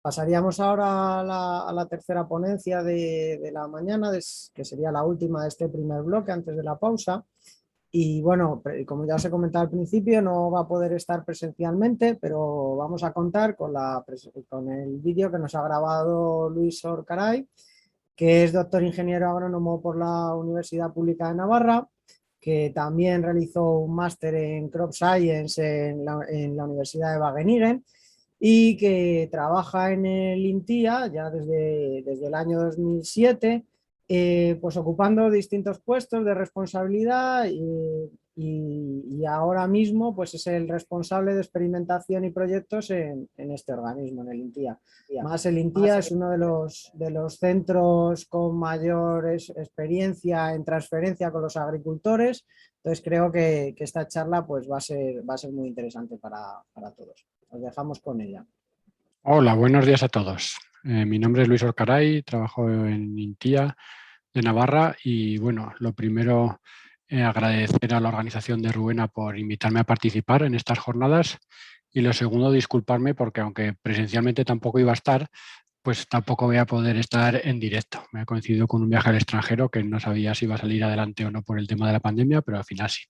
Pasaríamos ahora a la tercera ponencia de la mañana, que sería la última de este primer bloque antes de la pausa. Y bueno, como ya os he comentado al principio, no va a poder estar presencialmente, pero vamos a contar con el vídeo que nos ha grabado Luis Orcaray, que es doctor ingeniero agrónomo por la Universidad Pública de Navarra, que también realizó un máster en Crop Science en la Universidad de Wageningen y que trabaja en el INTIA ya desde el año 2007, pues ocupando distintos puestos de responsabilidad y ahora mismo pues es el responsable de experimentación y proyectos en este organismo, en el INTIA. Más el INTIA es uno de los centros con mayor experiencia en transferencia con los agricultores, entonces creo que esta charla pues va a ser muy interesante para todos. Os dejamos con ella. Hola, buenos días a todos. Mi nombre es Luis Orcaray, trabajo en INTIA de Navarra y bueno, lo primero, agradecer a la organización de Rubena por invitarme a participar en estas jornadas y lo segundo, disculparme porque aunque presencialmente tampoco iba a estar, pues tampoco voy a poder estar en directo. Me ha coincidido con un viaje al extranjero que no sabía si iba a salir adelante o no por el tema de la pandemia, pero al final sí.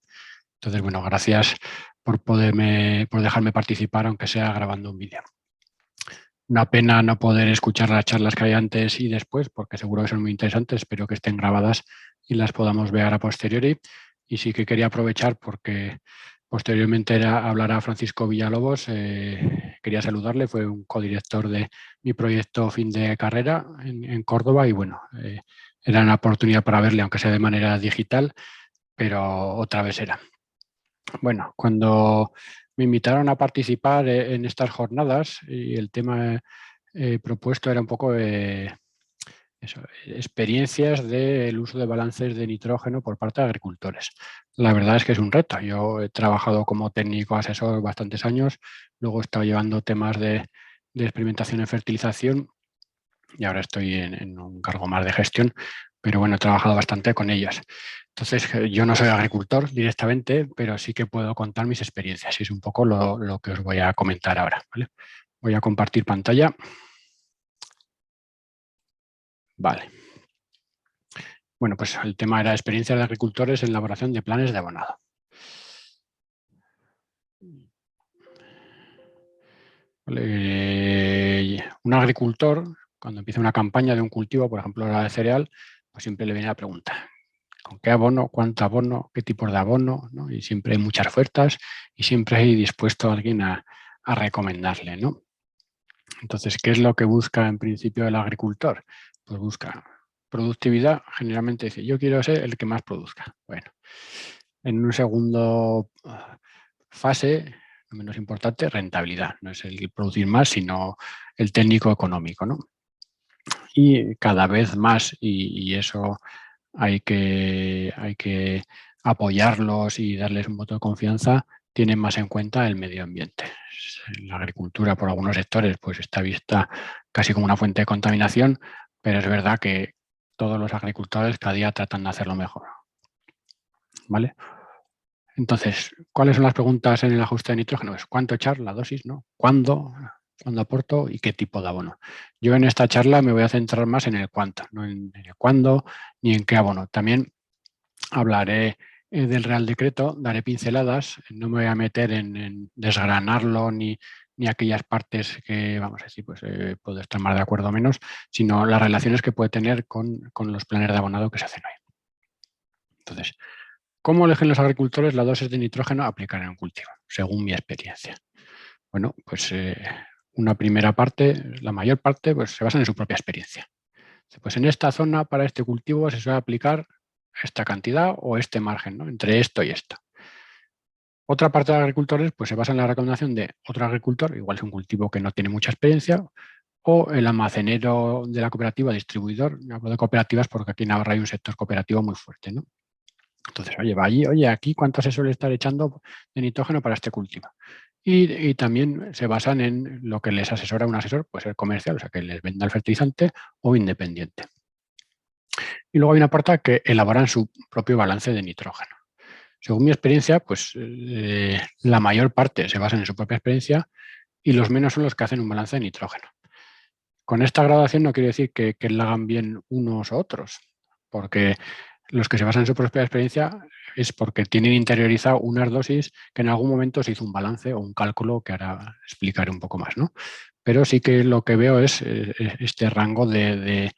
Entonces, bueno, gracias por dejarme participar, aunque sea grabando un vídeo. Una pena no poder escuchar las charlas que hay antes y después, porque seguro que son muy interesantes, espero que estén grabadas y las podamos ver a posteriori. Y sí que quería aprovechar porque posteriormente hablará Francisco Villalobos, quería saludarle, fue un codirector de mi proyecto fin de carrera en Córdoba y bueno, era una oportunidad para verle, aunque sea de manera digital, pero otra vez era. Bueno, cuando me invitaron a participar en estas jornadas y el tema propuesto era un poco experiencias del uso de balances de nitrógeno por parte de agricultores. La verdad es que es un reto. Yo he trabajado como técnico asesor bastantes años, luego he estado llevando temas de experimentación en fertilización y ahora estoy en un cargo más de gestión, pero bueno, he trabajado bastante con ellas. Entonces, yo no soy agricultor directamente, pero sí que puedo contar mis experiencias y es un poco lo que os voy a comentar ahora. ¿Vale? Voy a compartir pantalla. Vale. Bueno, pues el tema era experiencias de agricultores en elaboración de planes de abonado. Un agricultor, cuando empieza una campaña de un cultivo, por ejemplo la de cereal, pues siempre le viene la pregunta: ¿con qué abono? ¿Cuánto abono? ¿Qué tipos de abono? ¿No? Y siempre hay muchas ofertas y siempre hay dispuesto a alguien a recomendarle, ¿no? Entonces, ¿qué es lo que busca en principio el agricultor? Pues busca productividad, generalmente dice, yo quiero ser el que más produzca. Bueno, en un segundo fase, no menos importante, rentabilidad. No es el producir más, sino el técnico económico, ¿no? Y cada vez más, y eso hay que apoyarlos y darles un voto de confianza, tienen más en cuenta el medio ambiente. La agricultura por algunos sectores pues está vista casi como una fuente de contaminación, pero es verdad que todos los agricultores cada día tratan de hacerlo mejor. ¿Vale? Entonces, ¿cuáles son las preguntas en el ajuste de nitrógeno? Es ¿cuánto echar? La dosis, ¿no? ¿Cuándo aporto y qué tipo de abono? Yo en esta charla me voy a centrar más en el cuánto, no en el cuándo ni en qué abono. También hablaré del Real Decreto, daré pinceladas, no me voy a meter en desgranarlo ni aquellas partes que, vamos a decir, pues puedo estar más de acuerdo o menos, sino las relaciones que puede tener con los planes de abonado que se hacen hoy. Entonces, ¿cómo eligen los agricultores la dosis de nitrógeno a aplicar en un cultivo? Según mi experiencia. Bueno, pues una primera parte, la mayor parte, pues se basan en su propia experiencia. Pues en esta zona, para este cultivo, se suele aplicar esta cantidad o este margen, ¿no? Entre esto y esto. Otra parte de los agricultores pues se basa en la recomendación de otro agricultor, igual es un cultivo que no tiene mucha experiencia, o el almacenero de la cooperativa, distribuidor. Hablo de cooperativas porque aquí en Navarra hay un sector cooperativo muy fuerte, ¿no? Entonces, oye, aquí ¿cuánto se suele estar echando de nitrógeno para este cultivo? Y también se basan en lo que les asesora un asesor, puede ser comercial, o sea, que les venda el fertilizante, o independiente. Y luego hay una parte que elaboran su propio balance de nitrógeno. Según mi experiencia, pues la mayor parte se basan en su propia experiencia y los menos son los que hacen un balance de nitrógeno. Con esta graduación no quiere decir que la hagan bien unos u otros, porque los que se basan en su propia experiencia es porque tienen interiorizado unas dosis que en algún momento se hizo un balance o un cálculo que ahora explicaré un poco más, ¿no? Pero sí que lo que veo es este rango de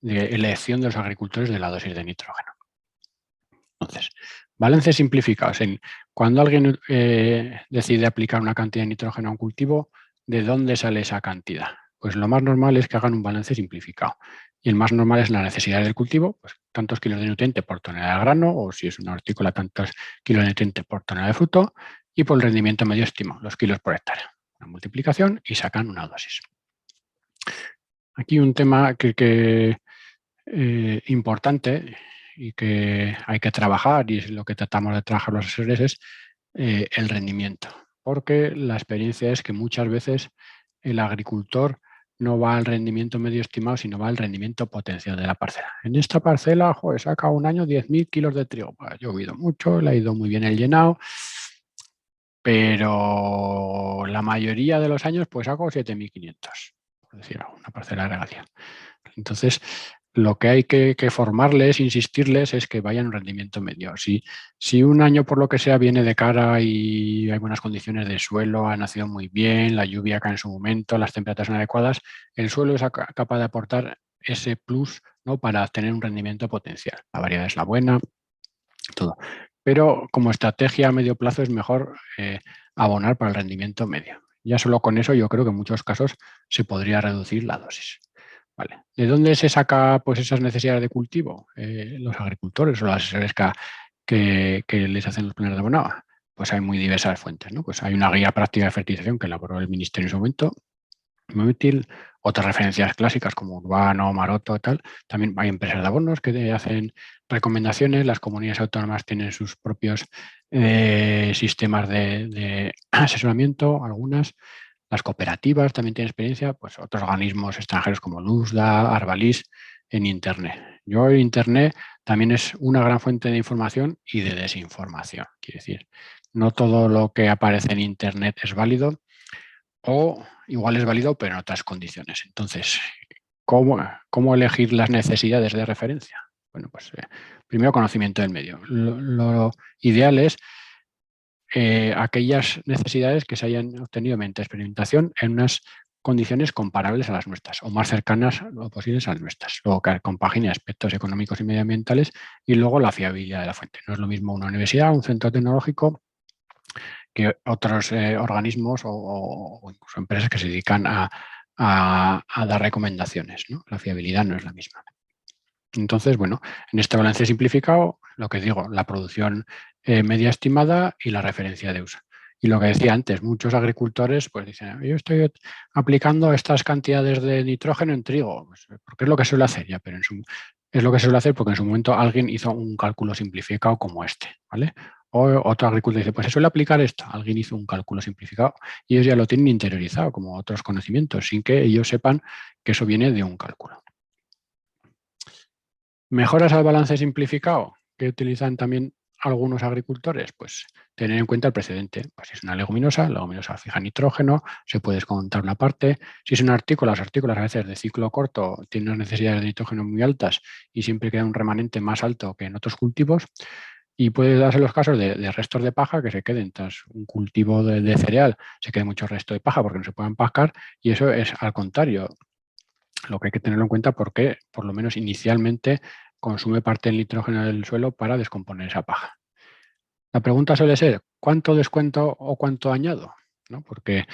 elección de los agricultores de la dosis de nitrógeno. Entonces, balances simplificados. Cuando alguien decide aplicar una cantidad de nitrógeno a un cultivo, ¿de dónde sale esa cantidad? Pues lo más normal es que hagan un balance simplificado. Y el más normal es la necesidad del cultivo, pues tantos kilos de nutriente por tonelada de grano, o si es una hortícola, tantos kilos de nutriente por tonelada de fruto, y por el rendimiento medio estimado, los kilos por hectárea. Una multiplicación y sacan una dosis. Aquí un tema que importante y que hay que trabajar, y es lo que tratamos de trabajar los asesores, es el rendimiento. Porque la experiencia es que muchas veces el agricultor no va al rendimiento medio estimado, sino va al rendimiento potencial de la parcela. En esta parcela, joder, saca un año 10.000 kilos de trigo. Ha llovido mucho, le ha ido muy bien el llenado, pero la mayoría de los años pues saco 7.500, por decir algo, una parcela de regadío. Entonces, lo que hay que formarles, insistirles, es que vayan a un rendimiento medio. Si un año, por lo que sea, viene de cara y hay buenas condiciones de suelo, ha nacido muy bien, la lluvia cae en su momento, las temperaturas son adecuadas, el suelo es capaz de aportar ese plus, ¿no?, para tener un rendimiento potencial. La variedad es la buena, todo. Pero como estrategia a medio plazo es mejor abonar para el rendimiento medio. Ya solo con eso yo creo que en muchos casos se podría reducir la dosis. Vale. ¿De dónde se saca pues esas necesidades de cultivo? Los agricultores o los asesores que les hacen los planes de abonado. Pues hay muy diversas fuentes, ¿no? Pues hay una guía práctica de fertilización que elaboró el Ministerio en su momento, muy útil. Otras referencias clásicas como Urbano, Maroto y tal. También hay empresas de abonos que hacen recomendaciones. Las comunidades autónomas tienen sus propios sistemas de asesoramiento, algunas. Las cooperativas también tienen experiencia, pues otros organismos extranjeros como Luzda, Arvalis, en Internet. Yo en Internet también es una gran fuente de información y de desinformación. Quiere decir, no todo lo que aparece en Internet es válido, o igual es válido, pero en otras condiciones. Entonces, ¿cómo elegir las necesidades de referencia? Bueno, pues primero conocimiento del medio. Lo ideal es aquellas necesidades que se hayan obtenido mediante experimentación en unas condiciones comparables a las nuestras o más cercanas o posibles a las nuestras. Luego que compagine aspectos económicos y medioambientales y luego la fiabilidad de la fuente. No es lo mismo una universidad, un centro tecnológico, que otros organismos o incluso empresas que se dedican a dar recomendaciones, ¿no? La fiabilidad no es la misma. Entonces, bueno, en este balance simplificado, lo que digo, la producción media estimada y la referencia de uso. Y lo que decía antes, muchos agricultores pues dicen, yo estoy aplicando estas cantidades de nitrógeno en trigo, pues, porque es lo que suele hacer ya, pero es lo que se suele hacer porque en su momento alguien hizo un cálculo simplificado como este, ¿vale? O otro agricultor dice, pues se suele aplicar esto, alguien hizo un cálculo simplificado y ellos ya lo tienen interiorizado como otros conocimientos, sin que ellos sepan que eso viene de un cálculo. ¿Mejoras al balance simplificado que utilizan también algunos agricultores? Pues tener en cuenta el precedente. Pues si es una leguminosa, la leguminosa fija nitrógeno, se puede descontar una parte. Si es un artículo, las artículas a veces de ciclo corto tienen unas necesidades de nitrógeno muy altas y siempre queda un remanente más alto que en otros cultivos. Y puede darse los casos de restos de paja que se queden tras un cultivo de cereal, se quede mucho resto de paja porque no se pueden empascar, y eso es al contrario lo que hay que tenerlo en cuenta, porque por lo menos inicialmente consume parte del nitrógeno del suelo para descomponer esa paja. La pregunta suele ser, ¿cuánto descuento o cuánto añado? ¿No? Porque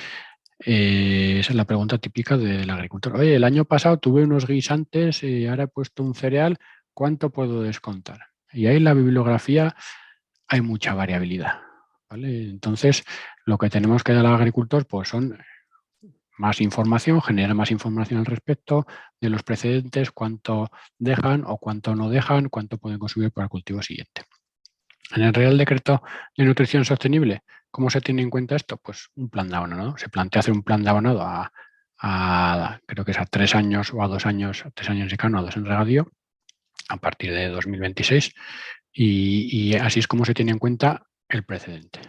esa es la pregunta típica del agricultor. Oye, el año pasado tuve unos guisantes y ahora he puesto un cereal, ¿cuánto puedo descontar? Y ahí en la bibliografía hay mucha variabilidad, ¿vale? Entonces, lo que tenemos que dar al agricultor pues son más información, generar más información al respecto de los precedentes, cuánto dejan o cuánto no dejan, cuánto pueden consumir para el cultivo siguiente. En el Real Decreto de Nutrición Sostenible, ¿cómo se tiene en cuenta esto? Pues un plan de abonado. Se plantea hacer un plan de abonado creo que es a 3 años o a 2 años, 3 años en secano, a 2 en regadío, a partir de 2026, y así es como se tiene en cuenta el precedente.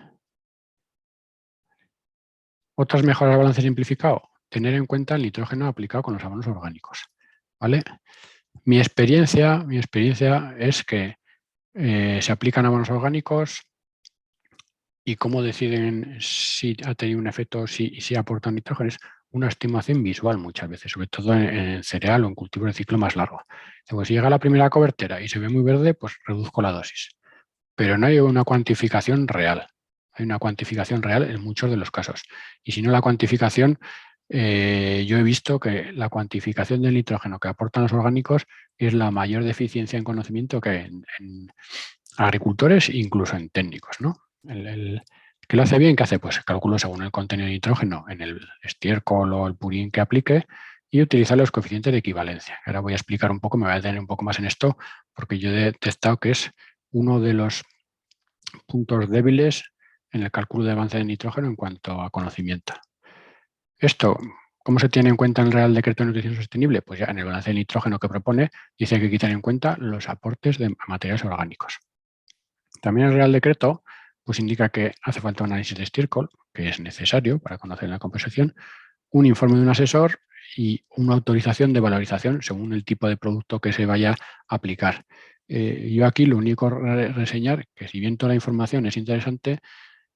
¿Otras mejoras al balance simplificado? tener en cuenta el nitrógeno aplicado con los abonos orgánicos, ¿vale? Mi experiencia es que se aplican abonos orgánicos y cómo deciden si ha tenido un efecto, si aporta nitrógeno, es una estimación visual muchas veces, sobre todo en cereal o en cultivo de ciclo más largo. Pues si llega la primera cobertera y se ve muy verde, pues reduzco la dosis. Pero no hay una cuantificación real. Hay una cuantificación real en muchos de los casos. Y si no la cuantificación, yo he visto que la cuantificación del nitrógeno que aportan los orgánicos es la mayor deficiencia en conocimiento que hay en agricultores e incluso en técnicos, ¿no? El que lo hace bien, ¿qué hace? Pues calculo según el contenido de nitrógeno en el estiércol o el purín que aplique y utilizar los coeficientes de equivalencia. Ahora voy a explicar un poco, me voy a detener un poco más en esto, porque yo he detectado que es uno de los puntos débiles en el cálculo de avance de nitrógeno en cuanto a conocimiento. Esto, ¿cómo se tiene en cuenta en el Real Decreto de Nutrición Sostenible? Pues ya en el balance de nitrógeno que propone dice que hay que tener en cuenta los aportes de materiales orgánicos. También el Real Decreto pues indica que hace falta un análisis de estiércol, que es necesario para conocer la composición, un informe de un asesor y una autorización de valorización según el tipo de producto que se vaya a aplicar. Yo aquí lo único reseñar que si bien toda la información es interesante,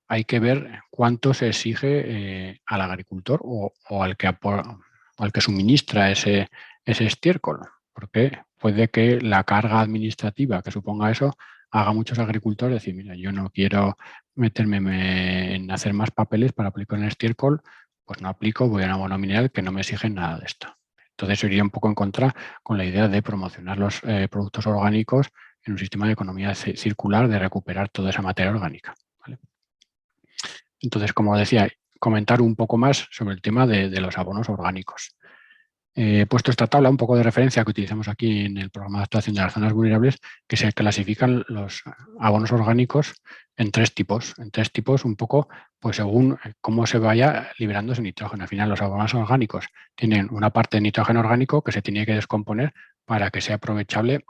hay que ver cuánto se exige al agricultor o al que suministra ese estiércol, porque puede que la carga administrativa que suponga eso haga a muchos agricultores decir, mira, yo no quiero meterme en hacer más papeles para aplicar un estiércol, pues no aplico, voy a un abono mineral que no me exigen nada de esto. Entonces iría un poco en contra con la idea de promocionar los productos orgánicos en un sistema de economía circular, de recuperar toda esa materia orgánica, ¿vale? Entonces, como decía, comentar un poco más sobre el tema de los abonos orgánicos. He puesto esta tabla, un poco de referencia que utilizamos aquí en el programa de actuación de las zonas vulnerables, que se clasifican los abonos orgánicos en tres tipos. En tres tipos un poco pues según cómo se vaya liberando ese nitrógeno. Al final los abonos orgánicos tienen una parte de nitrógeno orgánico que se tiene que descomponer para que sea aprovechable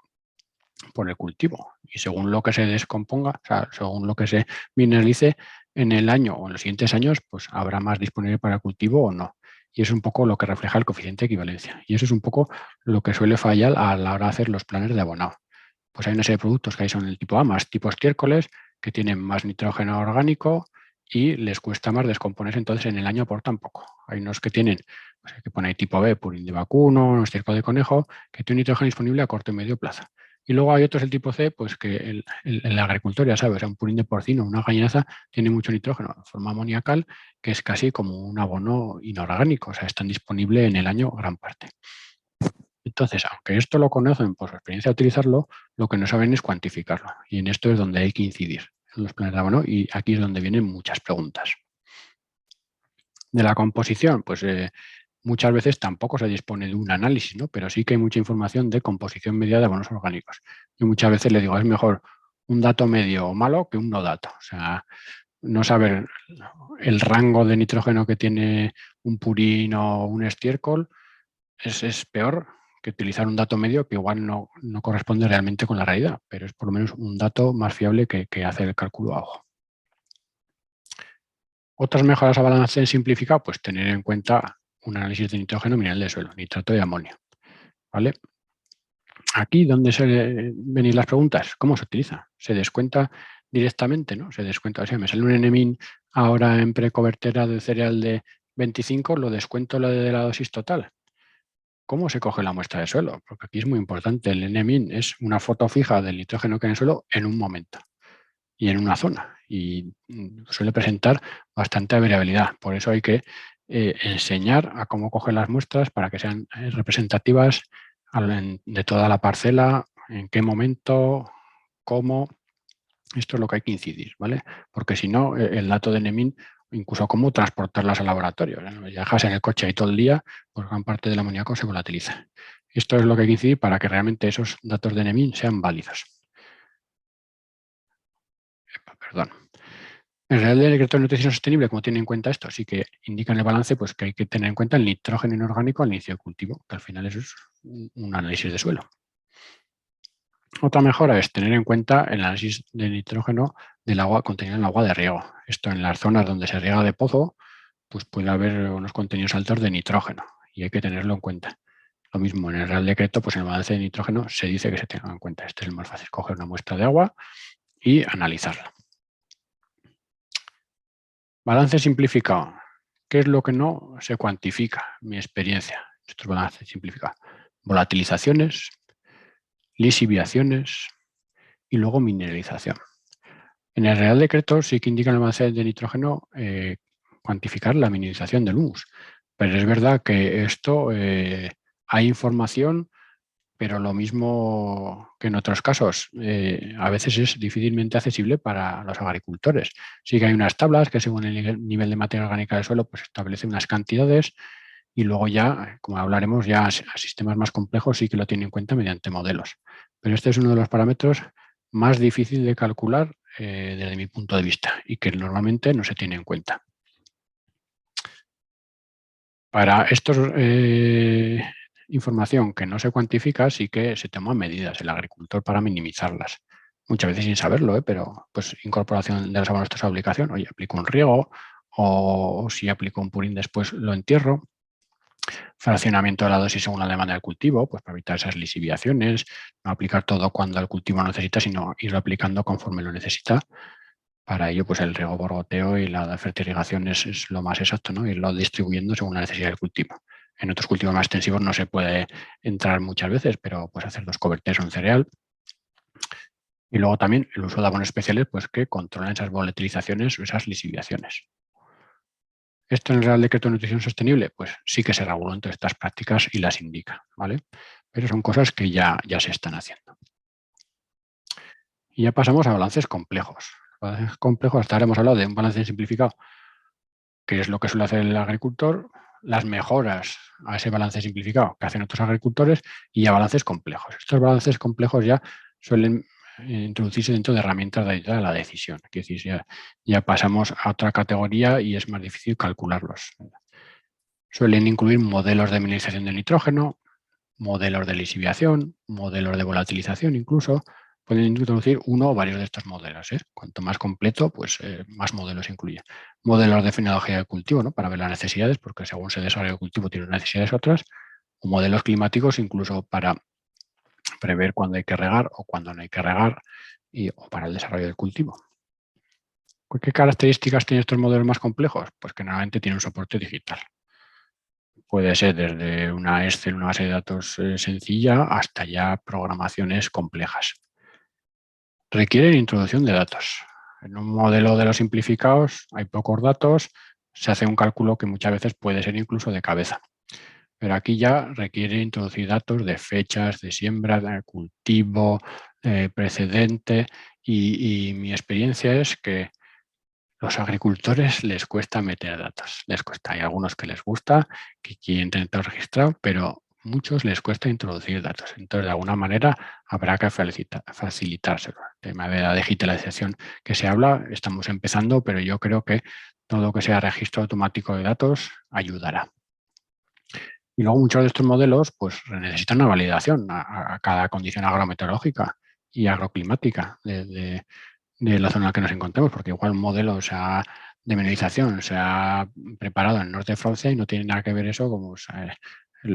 por el cultivo. Y según lo que se descomponga, o sea, según lo que se mineralice en el año o en los siguientes años, pues habrá más disponible para el cultivo o no. Y eso es un poco lo que refleja el coeficiente de equivalencia. Y eso es un poco lo que suele fallar a la hora de hacer los planes de abonado. Pues hay una serie de productos que hay son el tipo A más tipo estiércoles, que tienen más nitrógeno orgánico y les cuesta más descomponerse, entonces en el año aportan poco. Hay unos que tienen, pues hay que poner tipo B, purín de vacuno, estiércol de conejo, que tiene nitrógeno disponible a corto y medio plazo. Y luego hay otros, el tipo C, pues que el agricultor ya sabe, o sea, un purín de porcino, una gallinaza, tiene mucho nitrógeno en forma amoniacal, que es casi como un abono inorgánico, o sea, están disponibles en el año gran parte. Entonces, aunque esto lo conocen por su experiencia de utilizarlo, lo que no saben es cuantificarlo. Y en esto es donde hay que incidir, en los planes de abono, y aquí es donde vienen muchas preguntas. De la composición, pues muchas veces tampoco se dispone de un análisis, ¿no? Pero sí que hay mucha información de composición media de abonos orgánicos. Yo muchas veces le digo, es mejor un dato medio o malo que un no dato. O sea, no saber el rango de nitrógeno que tiene un purín o un estiércol es peor que utilizar un dato medio que igual no corresponde realmente con la realidad, pero es por lo menos un dato más fiable que hacer el cálculo a ojo. Otras mejoras a balance simplificado, pues tener en cuenta un análisis de nitrógeno mineral de suelo, nitrato de amonio, ¿vale? Aquí donde se ven las preguntas, ¿cómo se utiliza? ¿Se descuenta directamente? ¿No? Se descuenta, o sea, me sale un NMIN ahora en precobertera de cereal de 25, lo descuento lo de la dosis total. ¿Cómo se coge la muestra de suelo? Porque aquí es muy importante, el NMIN es una foto fija del nitrógeno que hay en el suelo en un momento y en una zona, y suele presentar bastante variabilidad. Por eso hay que enseñar a cómo coger las muestras para que sean representativas de toda la parcela, en qué momento, cómo. Esto es lo que hay que incidir, ¿vale? Porque si no, el dato de NMIN, incluso cómo transportarlas al laboratorio. Ya dejas en el coche ahí todo el día, pues gran parte del amoníaco se volatiliza. Esto es lo que hay que incidir para que realmente esos datos de NMIN sean válidos. Perdón. El Real Decreto de Nutrición Sostenible, como tiene en cuenta esto, sí que indica en el balance pues, que hay que tener en cuenta el nitrógeno inorgánico al inicio del cultivo, que al final eso es un análisis de suelo. Otra mejora es tener en cuenta el análisis de nitrógeno del agua contenido en el agua de riego. Esto en las zonas donde se riega de pozo, pues puede haber unos contenidos altos de nitrógeno y hay que tenerlo en cuenta. Lo mismo en el Real Decreto, pues en el balance de nitrógeno se dice que se tenga en cuenta. Este es el más fácil, coger una muestra de agua y analizarla. Balance simplificado. ¿Qué es lo que no se cuantifica? Mi experiencia. Estos balances simplificados. Volatilizaciones, lisiviaciones y luego mineralización. En el Real Decreto sí que indica en el balance de nitrógeno cuantificar la mineralización del humus. Pero es verdad que esto hay información, pero lo mismo que en otros casos, a veces es difícilmente accesible para los agricultores. Sí que hay unas tablas que según el nivel de materia orgánica del suelo pues establecen unas cantidades y luego ya, como hablaremos, ya a sistemas más complejos sí que lo tienen en cuenta mediante modelos. Pero este es uno de los parámetros más difícil de calcular desde mi punto de vista y que normalmente no se tiene en cuenta. Para estos información que no se cuantifica, sí que se toman medidas el agricultor para minimizarlas. Muchas veces sin saberlo, pero pues incorporación de los abonos a aplicación, oye, aplico un riego o si aplico un purín después lo entierro. Fraccionamiento de la dosis según la demanda del cultivo, pues para evitar esas lisiviaciones, no aplicar todo cuando el cultivo lo necesita, sino irlo aplicando conforme lo necesita. Para ello, pues el riego por goteo y la fertirrigación es lo más exacto, ¿no? Irlo distribuyendo según la necesidad del cultivo. En otros cultivos más extensivos no se puede entrar muchas veces, pero pues hacer 2 coberteros en cereal. Y luego también el uso de abonos especiales pues que controlan esas volatilizaciones o esas lisiviaciones. ¿Esto en el Real Decreto de Nutrición Sostenible? Pues sí que se reguló entre estas prácticas y las indica, ¿vale? Pero son cosas que ya se están haciendo. Y ya pasamos a balances complejos. Balances complejos, hasta ahora hemos hablado de un balance simplificado, que es lo que suele hacer el agricultor, las mejoras a ese balance simplificado que hacen otros agricultores y a balances complejos. Estos balances complejos ya suelen introducirse dentro de herramientas de ayuda a la decisión. Es decir, ya pasamos a otra categoría y es más difícil calcularlos. Suelen incluir modelos de mineralización de nitrógeno, modelos de lisiviación, modelos de volatilización incluso. Pueden introducir uno o varios de estos modelos. Cuanto más completo, pues más modelos incluye. Modelos de fenología del cultivo, ¿no? Para ver las necesidades, porque según se desarrolla el cultivo tiene necesidades otras. O modelos climáticos incluso para prever cuándo hay que regar o cuándo no hay que regar o para el desarrollo del cultivo. ¿Qué características tienen estos modelos más complejos? Pues que normalmente tienen un soporte digital. Puede ser desde una Excel, una base de datos sencilla, hasta ya programaciones complejas. Requieren introducción de datos. En un modelo de los simplificados hay pocos datos, se hace un cálculo que muchas veces puede ser incluso de cabeza. Pero aquí ya requiere introducir datos de fechas, de siembra, de cultivo, precedente y mi experiencia es que los agricultores les cuesta meter datos, les cuesta. Hay algunos que les gusta, que quieren tener todo registrado, pero muchos les cuesta introducir datos. Entonces, de alguna manera, habrá que facilitárselo. El tema de la digitalización que se habla, estamos empezando, pero yo creo que todo lo que sea registro automático de datos ayudará. Y luego muchos de estos modelos pues necesitan una validación a cada condición agrometeorológica y agroclimática de la zona en la que nos encontremos, porque igual un modelo de mineralización se ha preparado en el norte de Francia y no tiene nada que ver eso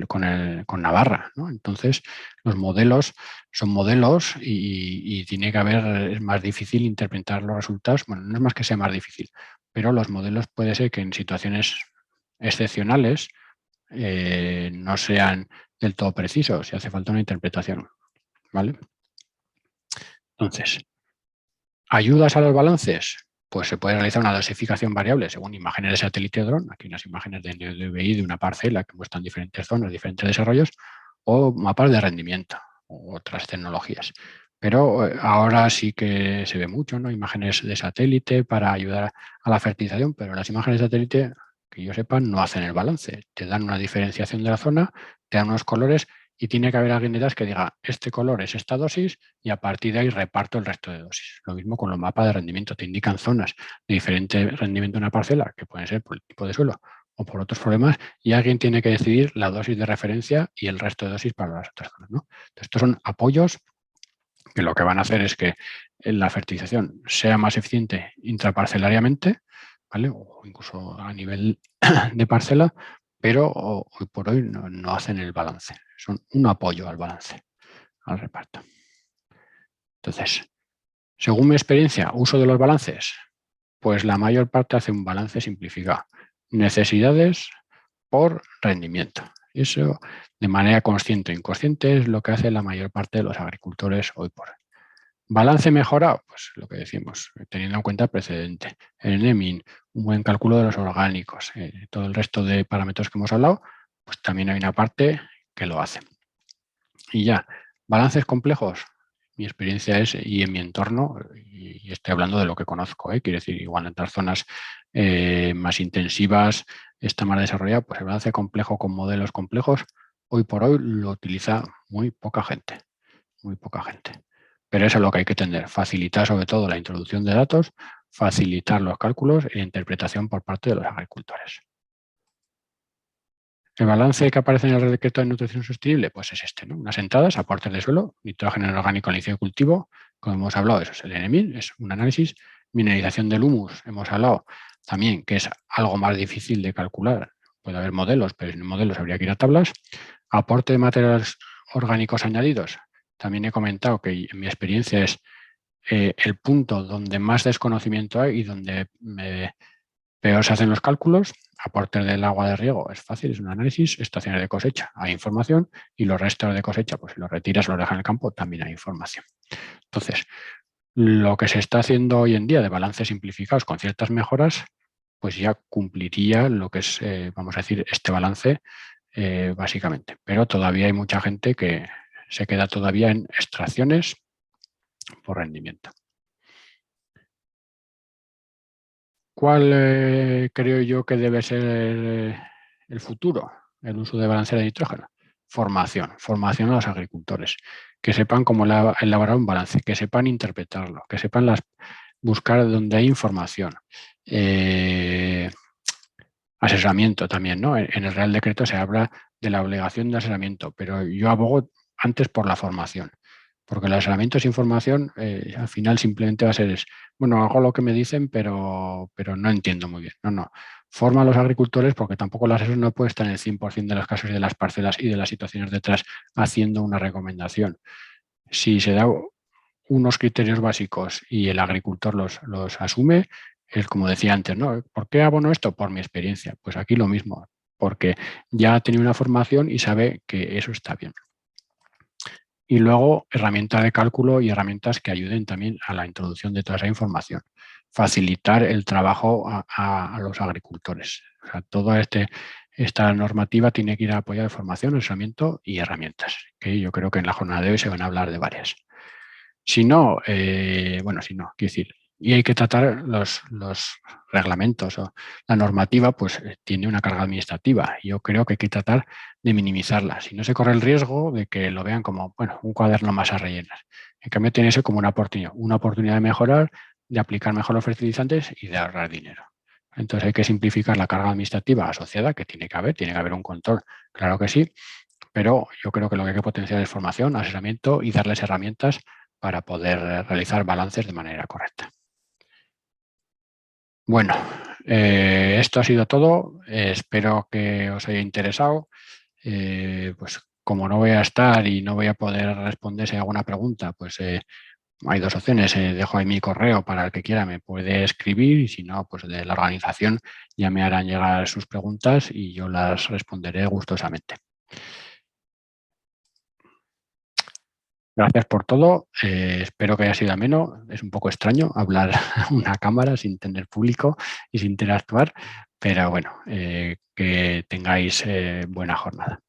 con Navarra, ¿no? Entonces, los modelos son modelos y tiene que haber, es más difícil interpretar los resultados. Bueno, no es más que sea más difícil, pero los modelos puede ser que en situaciones excepcionales no sean del todo precisos, si hace falta una interpretación, ¿vale? Entonces, ¿ayudas a los balances? Pues se puede realizar una dosificación variable según imágenes de satélite o dron. Aquí unas imágenes de NDVI de una parcela que muestran diferentes zonas, diferentes desarrollos, o mapas de rendimiento u otras tecnologías. Pero ahora sí que se ve mucho, ¿no? Imágenes de satélite para ayudar a la fertilización, pero las imágenes de satélite, que yo sepa, no hacen el balance. Te dan una diferenciación de la zona, te dan unos colores y tiene que haber alguien detrás que diga, este color es esta dosis y a partir de ahí reparto el resto de dosis. Lo mismo con los mapas de rendimiento, te indican zonas de diferente rendimiento en una parcela, que pueden ser por el tipo de suelo o por otros problemas, y alguien tiene que decidir la dosis de referencia y el resto de dosis para las otras zonas, ¿no? Entonces, estos son apoyos que lo que van a hacer es que la fertilización sea más eficiente intraparcelariamente, ¿vale? O incluso a nivel de parcela, pero hoy por hoy no hacen el balance. Son un apoyo al balance, al reparto. Entonces, según mi experiencia, uso de los balances, pues la mayor parte hace un balance simplificado. Necesidades por rendimiento. Y eso, de manera consciente o inconsciente, es lo que hace la mayor parte de los agricultores hoy por hoy. Balance mejorado, pues lo que decimos, teniendo en cuenta el precedente, el NEMIN, un buen cálculo de los orgánicos, todo el resto de parámetros que hemos hablado, pues también hay una parte que lo hace. Y ya, balances complejos, mi experiencia es, y en mi entorno, y estoy hablando de lo que conozco, quiere decir, igual en otras zonas más intensivas, está más desarrollado, pues el balance complejo con modelos complejos, hoy por hoy lo utiliza muy poca gente, muy poca gente. Pero eso es lo que hay que tener, facilitar sobre todo la introducción de datos, facilitar los cálculos y la interpretación por parte de los agricultores. El balance que aparece en el decreto de nutrición sostenible, pues es este, ¿no? Unas entradas, aportes de suelo, nitrógeno orgánico al inicio de cultivo, como hemos hablado, eso es el NMIN, es un análisis, mineralización del humus, hemos hablado también que es algo más difícil de calcular, puede haber modelos, pero en modelos habría que ir a tablas, aporte de materiales orgánicos añadidos, también he comentado que en mi experiencia es el punto donde más desconocimiento hay y donde peor se hacen los cálculos. Aportes del agua de riego es fácil, es un análisis. Estaciones de cosecha, hay información. Y los restos de cosecha, pues si los retiras, los dejas en el campo, también hay información. Entonces, lo que se está haciendo hoy en día de balances simplificados con ciertas mejoras, pues ya cumpliría lo que es, vamos a decir, este balance básicamente. Pero todavía hay mucha gente que se queda todavía en extracciones por rendimiento. ¿Cuál creo yo que debe ser el futuro? El uso de balancera de nitrógeno. Formación a los agricultores, que sepan cómo elaborar un balance, que sepan interpretarlo, que sepan buscar donde hay información. Asesoramiento también, ¿no? En el Real Decreto se habla de la obligación de asesoramiento, pero yo abogo antes por la formación, porque el asesoramiento sin formación al final simplemente va a ser, bueno, hago lo que me dicen, pero no entiendo muy bien. No. Forma a los agricultores porque tampoco el asesor no puede estar en el 100% de los casos de las parcelas y de las situaciones detrás haciendo una recomendación. Si se da unos criterios básicos y el agricultor los asume, es como decía antes, ¿no? ¿Por qué abono esto? Por mi experiencia. Pues aquí lo mismo, porque ya ha tenido una formación y sabe que eso está bien. Y luego herramientas de cálculo y herramientas que ayuden también a la introducción de toda esa información. Facilitar el trabajo a los agricultores. O sea, toda esta normativa tiene que ir apoyada de formación, asesoramiento y herramientas, que yo creo que en la jornada de hoy se van a hablar de varias. Si no, quiero decir, y hay que tratar los reglamentos o la normativa, pues tiene una carga administrativa. Yo creo que hay que tratar de minimizarla. Si no se corre el riesgo de que lo vean como, bueno, un cuaderno más a rellenar. En cambio, tiene eso como una oportunidad de mejorar, de aplicar mejor los fertilizantes y de ahorrar dinero. Entonces hay que simplificar la carga administrativa asociada, que tiene que haber un control, claro que sí, pero yo creo que lo que hay que potenciar es formación, asesoramiento y darles herramientas para poder realizar balances de manera correcta. Bueno, esto ha sido todo. Espero que os haya interesado. Pues como no voy a estar y no voy a poder responder si hay alguna pregunta, pues hay dos opciones. Dejo ahí mi correo para el que quiera me puede escribir y si no, pues de la organización ya me harán llegar sus preguntas y yo las responderé gustosamente. Gracias por todo. Espero que haya sido ameno. Es un poco extraño hablar a una cámara sin tener público y sin interactuar, pero bueno, que tengáis buena jornada.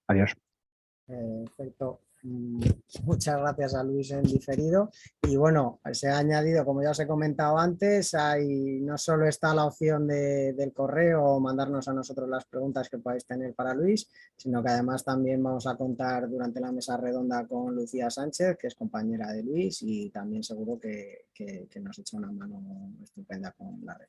Adiós. Perfecto. Muchas gracias a Luis en diferido. Y bueno, se ha añadido, como ya os he comentado antes, no solo está la opción del correo o mandarnos a nosotros las preguntas que podáis tener para Luis, sino que además también vamos a contar durante la mesa redonda con Lucía Sánchez, que es compañera de Luis y también seguro que nos echa una mano estupenda con la red.